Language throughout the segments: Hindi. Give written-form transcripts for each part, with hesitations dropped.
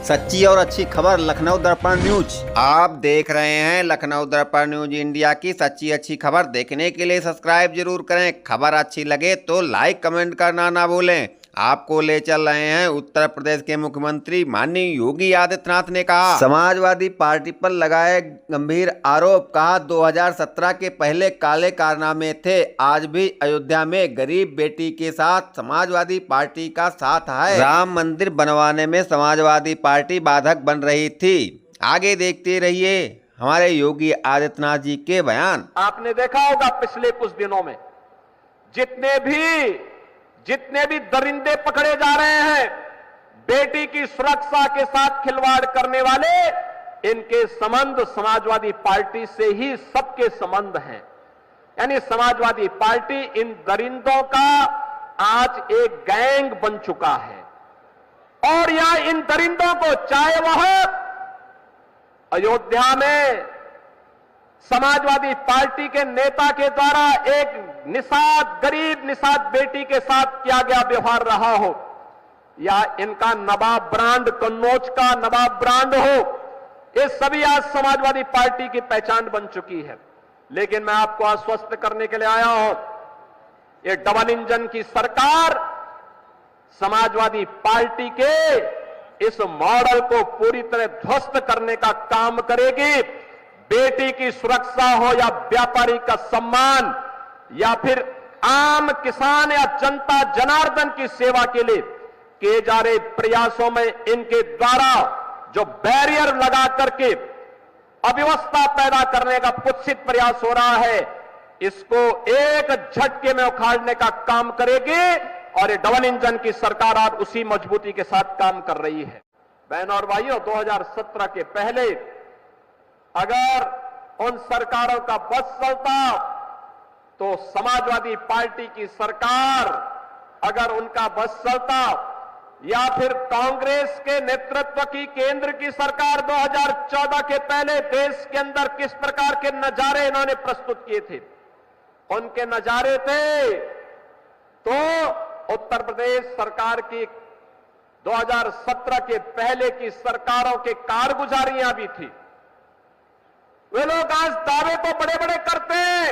सच्ची और अच्छी खबर लखनऊ दर्पण न्यूज। आप देख रहे हैं लखनऊ दर्पण न्यूज इंडिया की सच्ची अच्छी खबर। देखने के लिए सब्सक्राइब जरूर करें। खबर अच्छी लगे तो लाइक कमेंट करना ना भूलें। आपको ले चल रहे हैं उत्तर प्रदेश के मुख्यमंत्री माननीय योगी आदित्यनाथ ने कहा समाजवादी पार्टी पर लगाए गंभीर आरोप। कहा 2017 के पहले काले कारनामे थे, आज भी अयोध्या में गरीब बेटी के साथ समाजवादी पार्टी का साथ है। राम मंदिर बनवाने में समाजवादी पार्टी बाधक बन रही थी। आगे देखते रहिए हमारे योगी आदित्यनाथ जी के बयान। आपने देखा होगा पिछले कुछ दिनों में जितने भी दरिंदे पकड़े जा रहे हैं, बेटी की सुरक्षा के साथ खिलवाड़ करने वाले, इनके संबंध समाजवादी पार्टी से ही सबके संबंध हैं। यानी समाजवादी पार्टी इन दरिंदों का आज एक गैंग बन चुका है और यहां इन दरिंदों को चाहे वह अयोध्या में समाजवादी पार्टी के नेता के द्वारा एक गरीब निषाद बेटी के साथ किया गया व्यवहार रहा हो, या इनका नवाब ब्रांड कन्नौज का नवाब ब्रांड हो, ये सभी आज समाजवादी पार्टी की पहचान बन चुकी है। लेकिन मैं आपको आश्वस्त करने के लिए आया हूं, ये डबल इंजन की सरकार समाजवादी पार्टी के इस मॉडल को पूरी तरह ध्वस्त करने का काम करेगी। बेटी की सुरक्षा हो या व्यापारी का सम्मान या फिर आम किसान या जनता जनार्दन की सेवा के लिए किए जा रहे प्रयासों में इनके द्वारा जो बैरियर लगा करके अव्यवस्था पैदा करने का कुत्सित प्रयास हो रहा है, इसको एक झटके में उखाड़ने का काम करेगी और ये डबल इंजन की सरकार आज उसी मजबूती के साथ काम कर रही है। बहनों और भाइयों, 2017 के पहले अगर उन सरकारों का बस चलता तो समाजवादी पार्टी की सरकार, अगर उनका बस चलता, या फिर कांग्रेस के नेतृत्व की केंद्र की सरकार 2014 के पहले देश के अंदर किस प्रकार के नजारे इन्होंने प्रस्तुत किए थे, उनके नजारे थे तो उत्तर प्रदेश सरकार की 2017 के पहले की सरकारों के कारगुजारियां भी थी। वे लोग आज दावे तो बड़े बड़े करते हैं,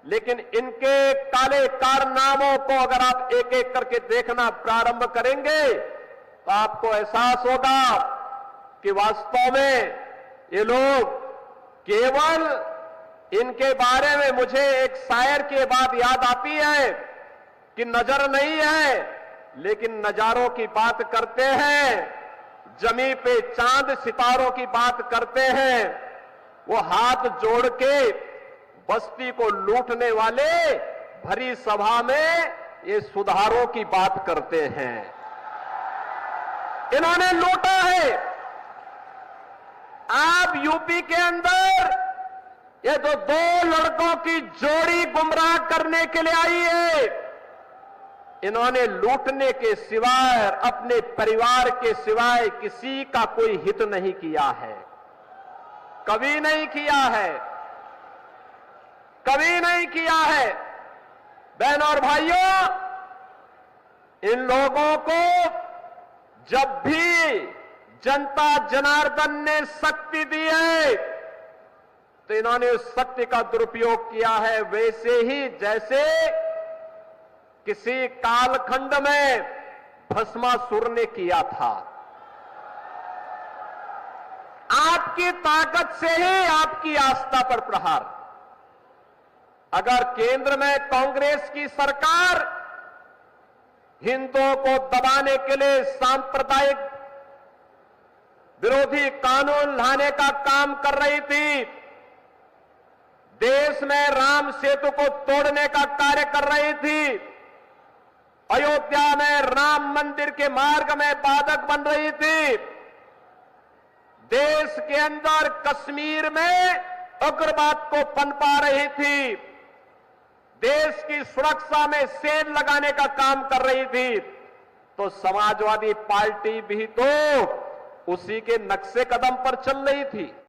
लेकिन इनके काले कारनामों को अगर आप एक एक करके देखना प्रारंभ करेंगे तो आपको एहसास होगा कि वास्तव में ये लोग केवल, इनके बारे में मुझे एक शायर की बात याद आती है कि नजर नहीं है लेकिन नजारों की बात करते हैं, जमी पे चांद सितारों की बात करते हैं। वो हाथ जोड़ के बस्ती को लूटने वाले भरी सभा में ये सुधारों की बात करते हैं। इन्होंने लूटा है। आप यूपी के अंदर ये तो दो लड़कों की जोड़ी गुमराह करने के लिए आई है। इन्होंने लूटने के सिवाय, अपने परिवार के सिवाय किसी का कोई हित नहीं किया है, कभी नहीं किया है, कभी नहीं किया है। बहनों और भाइयों, इन लोगों को जब भी जनता जनार्दन ने शक्ति दी है तो इन्होंने उस शक्ति का दुरुपयोग किया है, वैसे ही जैसे किसी कालखंड में भस्मासुर ने किया था। आपकी ताकत से ही आपकी आस्था पर प्रहार। अगर केंद्र में कांग्रेस की सरकार हिंदुओं को दबाने के लिए सांप्रदायिक विरोधी कानून लाने का काम कर रही थी, देश में राम सेतु को तोड़ने का कार्य कर रही थी, अयोध्या में राम मंदिर के मार्ग में बाधक बन रही थी, देश के अंदर कश्मीर में उग्रवाद को पनपा रही थी, देश की सुरक्षा में सेल लगाने का काम कर रही थी, तो समाजवादी पार्टी भी तो उसी के नक्शे कदम पर चल रही थी।